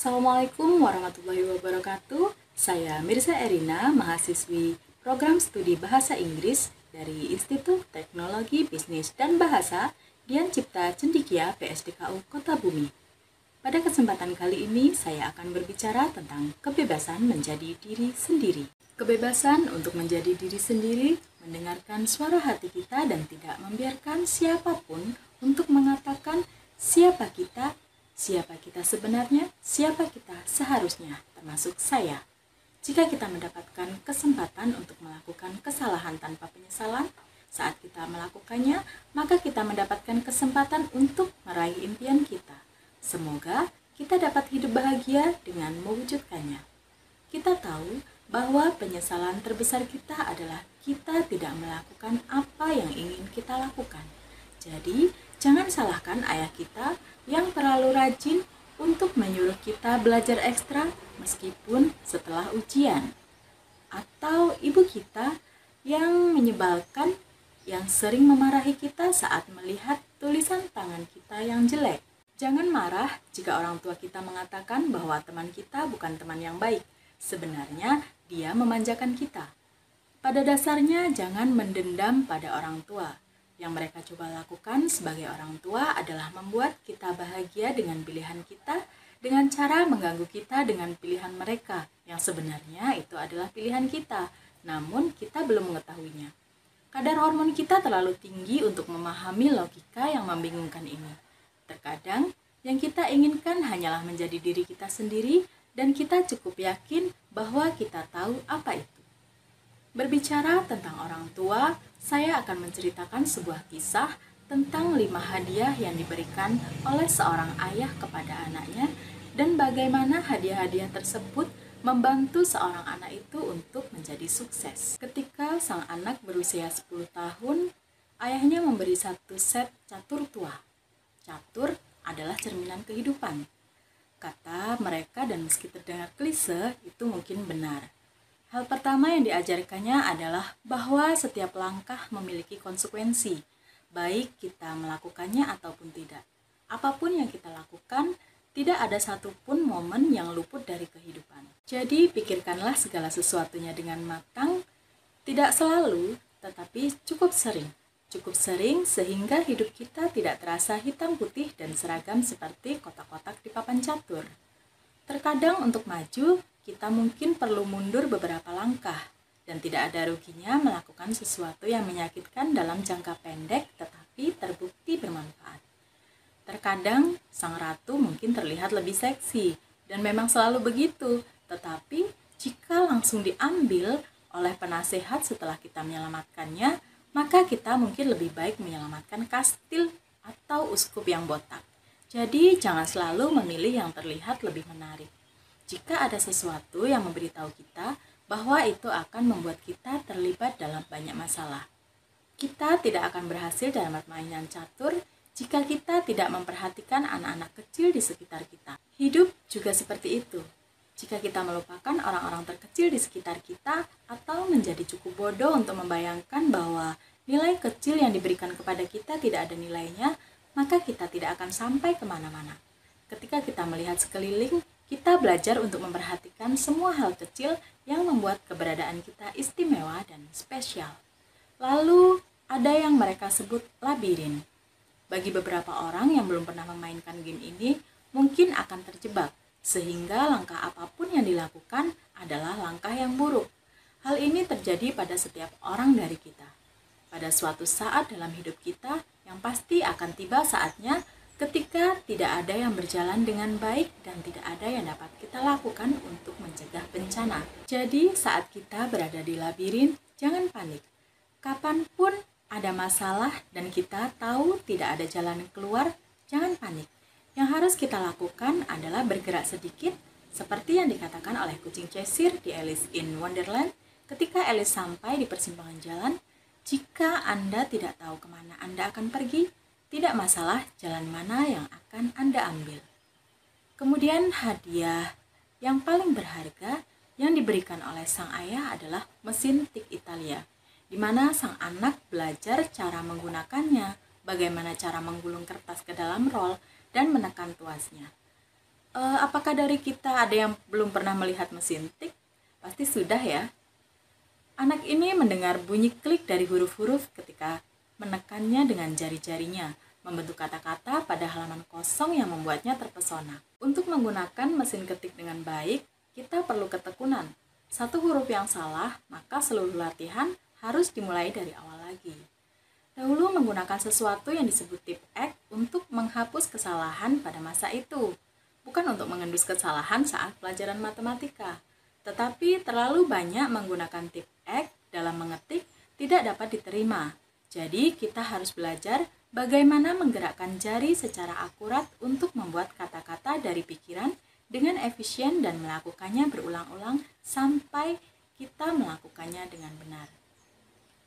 Assalamualaikum warahmatullahi wabarakatuh. Saya Mirza Erina, mahasiswi Program Studi Bahasa Inggris dari Institut Teknologi Bisnis dan Bahasa Dian Cipta Cendekia PSDKU Kota Bumi. Pada kesempatan kali ini, saya akan berbicara tentang kebebasan menjadi diri sendiri. Kebebasan untuk menjadi diri sendiri, mendengarkan suara hati kita dan tidak membiarkan siapapun untuk mengatakan siapa kita sebenarnya, siapa kita seharusnya, termasuk saya. Jika kita mendapatkan kesempatan untuk melakukan kesalahan tanpa penyesalan, saat kita melakukannya, maka kita mendapatkan kesempatan untuk meraih impian kita. Semoga kita dapat hidup bahagia dengan mewujudkannya. Kita tahu bahwa penyesalan terbesar kita adalah kita tidak melakukan apa yang ingin kita lakukan. Jadi, jangan salahkan ayah kita yang terlalu rajin untuk menyuruh kita belajar ekstra meskipun setelah ujian. Atau ibu kita yang menyebalkan, yang sering memarahi kita saat melihat tulisan tangan kita yang jelek. Jangan marah jika orang tua kita mengatakan bahwa teman kita bukan teman yang baik. Sebenarnya dia memanjakan kita. Pada dasarnya jangan mendendam pada orang tua. Yang mereka coba lakukan sebagai orang tua adalah membuat kita bahagia dengan pilihan kita, dengan cara mengganggu kita dengan pilihan mereka, yang sebenarnya itu adalah pilihan kita, namun kita belum mengetahuinya. Kadar hormon kita terlalu tinggi untuk memahami logika yang membingungkan ini. Terkadang, yang kita inginkan hanyalah menjadi diri kita sendiri, dan kita cukup yakin bahwa kita tahu apa itu. Berbicara tentang orang tua, saya akan menceritakan sebuah kisah tentang 5 hadiah yang diberikan oleh seorang ayah kepada anaknya dan bagaimana hadiah-hadiah tersebut membantu seorang anak itu untuk menjadi sukses. Ketika sang anak berusia 10 tahun, ayahnya memberi satu set catur tua. Catur adalah cerminan kehidupan. Kata mereka, dan meski terdengar klise, itu mungkin benar. Hal pertama yang diajarkannya adalah bahwa setiap langkah memiliki konsekuensi, baik kita melakukannya ataupun tidak. Apapun yang kita lakukan, tidak ada satupun momen yang luput dari kehidupan. Jadi, pikirkanlah segala sesuatunya dengan matang, tidak selalu, tetapi cukup sering. Cukup sering sehingga hidup kita tidak terasa hitam putih dan seragam seperti kotak-kotak di papan catur. Terkadang untuk maju, kita mungkin perlu mundur beberapa langkah, dan tidak ada ruginya melakukan sesuatu yang menyakitkan dalam jangka pendek tetapi terbukti bermanfaat. Terkadang, sang ratu mungkin terlihat lebih seksi, dan memang selalu begitu, tetapi jika langsung diambil oleh penasehat setelah kita menyelamatkannya, maka kita mungkin lebih baik menyelamatkan kastil atau uskup yang botak. Jadi, jangan selalu memilih yang terlihat lebih menarik. Jika ada sesuatu yang memberitahu kita bahwa itu akan membuat kita terlibat dalam banyak masalah. Kita tidak akan berhasil dalam permainan catur jika kita tidak memperhatikan anak-anak kecil di sekitar kita. Hidup juga seperti itu. Jika kita melupakan orang-orang terkecil di sekitar kita atau menjadi cukup bodoh untuk membayangkan bahwa nilai kecil yang diberikan kepada kita tidak ada nilainya, maka kita tidak akan sampai kemana-mana. Ketika kita melihat sekeliling, kita belajar untuk memperhatikan semua hal kecil yang membuat keberadaan kita istimewa dan spesial. Lalu, ada yang mereka sebut labirin. Bagi beberapa orang yang belum pernah memainkan game ini, mungkin akan terjebak, sehingga langkah apapun yang dilakukan adalah langkah yang buruk. Hal ini terjadi pada setiap orang dari kita. Pada suatu saat dalam hidup kita, yang pasti akan tiba saatnya ketika tidak ada yang berjalan dengan baik dan tidak ada yang dapat kita lakukan untuk mencegah bencana. Jadi saat kita berada di labirin, jangan panik. Kapanpun ada masalah dan kita tahu tidak ada jalan keluar, jangan panik. Yang harus kita lakukan adalah bergerak sedikit, seperti yang dikatakan oleh kucing Cheshire di Alice in Wonderland. Ketika Alice sampai di persimpangan jalan, jika Anda tidak tahu kemana Anda akan pergi, tidak masalah jalan mana yang akan Anda ambil. Kemudian hadiah yang paling berharga yang diberikan oleh sang ayah adalah mesin tik Italia, di mana sang anak belajar cara menggunakannya, bagaimana cara menggulung kertas ke dalam roll, dan menekan tuasnya. Apakah dari kita ada yang belum pernah melihat mesin tik? Pasti sudah ya. Anak ini mendengar bunyi klik dari huruf-huruf ketika menekannya dengan jari-jarinya, membentuk kata-kata pada halaman kosong yang membuatnya terpesona. Untuk menggunakan mesin ketik dengan baik, kita perlu ketekunan. Satu huruf yang salah, maka seluruh latihan harus dimulai dari awal lagi. Dahulu menggunakan sesuatu yang disebut tip X untuk menghapus kesalahan pada masa itu, bukan untuk mengendus kesalahan saat pelajaran matematika. Tetapi terlalu banyak menggunakan tip X dalam mengetik tidak dapat diterima. Jadi kita harus belajar bagaimana menggerakkan jari secara akurat untuk membuat kata-kata dari pikiran dengan efisien dan melakukannya berulang-ulang sampai kita melakukannya dengan benar.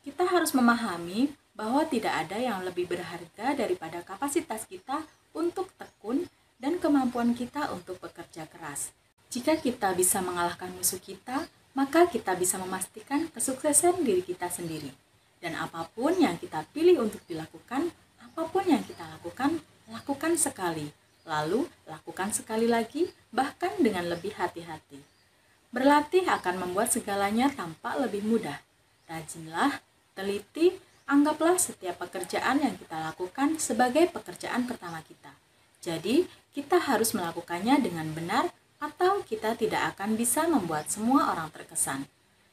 Kita harus memahami bahwa tidak ada yang lebih berharga daripada kapasitas kita untuk tekun dan kemampuan kita untuk bekerja keras. Jika kita bisa mengalahkan musuh kita, maka kita bisa memastikan kesuksesan diri kita sendiri. Dan apapun yang kita pilih untuk dilakukan, apapun yang kita lakukan, lakukan sekali. Lalu, lakukan sekali lagi, bahkan dengan lebih hati-hati. Berlatih akan membuat segalanya tampak lebih mudah. Rajinlah, teliti, anggaplah setiap pekerjaan yang kita lakukan sebagai pekerjaan pertama kita. Jadi, kita harus melakukannya dengan benar atau kita tidak akan bisa membuat semua orang terkesan.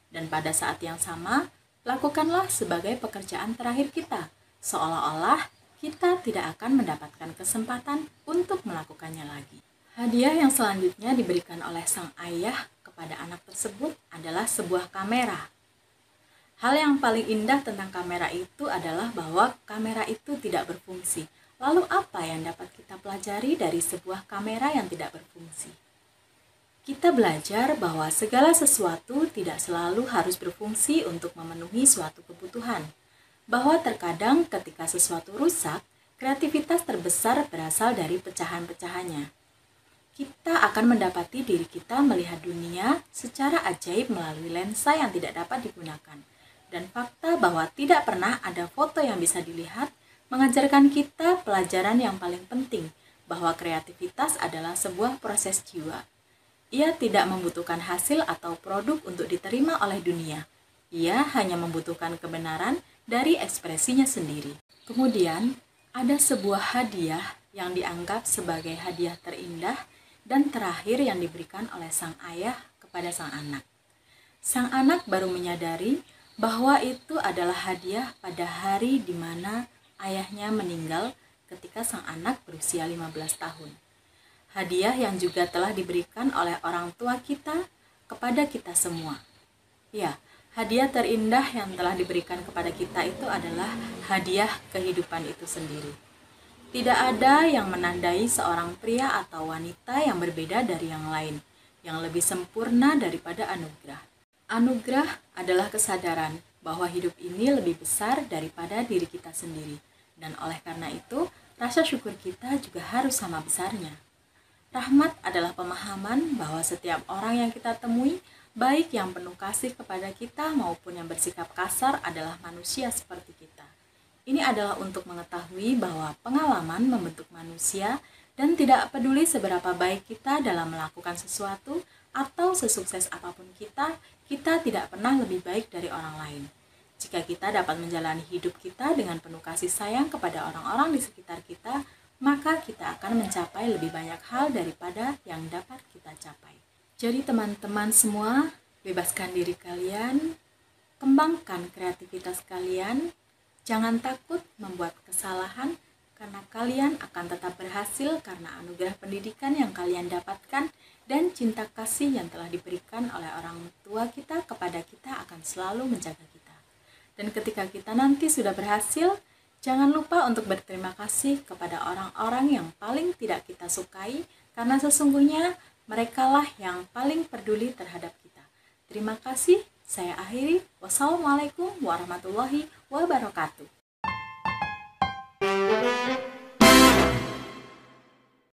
Dan pada saat yang sama, lakukanlah sebagai pekerjaan terakhir kita, seolah-olah kita tidak akan mendapatkan kesempatan untuk melakukannya lagi. Hadiah yang selanjutnya diberikan oleh sang ayah kepada anak tersebut adalah sebuah kamera. Hal yang paling indah tentang kamera itu adalah bahwa kamera itu tidak berfungsi. Lalu apa yang dapat kita pelajari dari sebuah kamera yang tidak berfungsi? Kita belajar bahwa segala sesuatu tidak selalu harus berfungsi untuk memenuhi suatu kebutuhan. Bahwa terkadang ketika sesuatu rusak, kreativitas terbesar berasal dari pecahan-pecahannya. Kita akan mendapati diri kita melihat dunia secara ajaib melalui lensa yang tidak dapat digunakan. Dan fakta bahwa tidak pernah ada foto yang bisa dilihat mengajarkan kita pelajaran yang paling penting, bahwa kreativitas adalah sebuah proses jiwa. Ia tidak membutuhkan hasil atau produk untuk diterima oleh dunia. Ia hanya membutuhkan kebenaran dari ekspresinya sendiri. Kemudian, ada sebuah hadiah yang dianggap sebagai hadiah terindah dan terakhir yang diberikan oleh sang ayah kepada sang anak. Sang anak baru menyadari bahwa itu adalah hadiah pada hari di mana ayahnya meninggal ketika sang anak berusia 15 tahun. Hadiah yang juga telah diberikan oleh orang tua kita kepada kita semua. Ya, hadiah terindah yang telah diberikan kepada kita itu adalah hadiah kehidupan itu sendiri. Tidak ada yang menandai seorang pria atau wanita yang berbeda dari yang lain, yang lebih sempurna daripada anugerah. Anugerah adalah kesadaran bahwa hidup ini lebih besar daripada diri kita sendiri. Dan oleh karena itu, rasa syukur kita juga harus sama besarnya. Rahmat adalah pemahaman bahwa setiap orang yang kita temui, baik yang penuh kasih kepada kita maupun yang bersikap kasar adalah manusia seperti kita. Ini adalah untuk mengetahui bahwa pengalaman membentuk manusia dan tidak peduli seberapa baik kita dalam melakukan sesuatu atau sesukses apapun kita tidak pernah lebih baik dari orang lain. Jika kita dapat menjalani hidup kita dengan penuh kasih sayang kepada orang-orang di sekitar kita, maka kita akan mencapai lebih banyak hal daripada yang dapat kita capai. Jadi teman-teman semua, bebaskan diri kalian, kembangkan kreativitas kalian, jangan takut membuat kesalahan karena kalian akan tetap berhasil karena anugerah pendidikan yang kalian dapatkan dan cinta kasih yang telah diberikan oleh orang tua kita kepada kita akan selalu menjaga kita. Dan ketika kita nanti sudah berhasil, jangan lupa untuk berterima kasih kepada orang-orang yang paling tidak kita sukai, karena sesungguhnya merekalah yang paling peduli terhadap kita. Terima kasih, saya akhiri. Wassalamualaikum warahmatullahi wabarakatuh.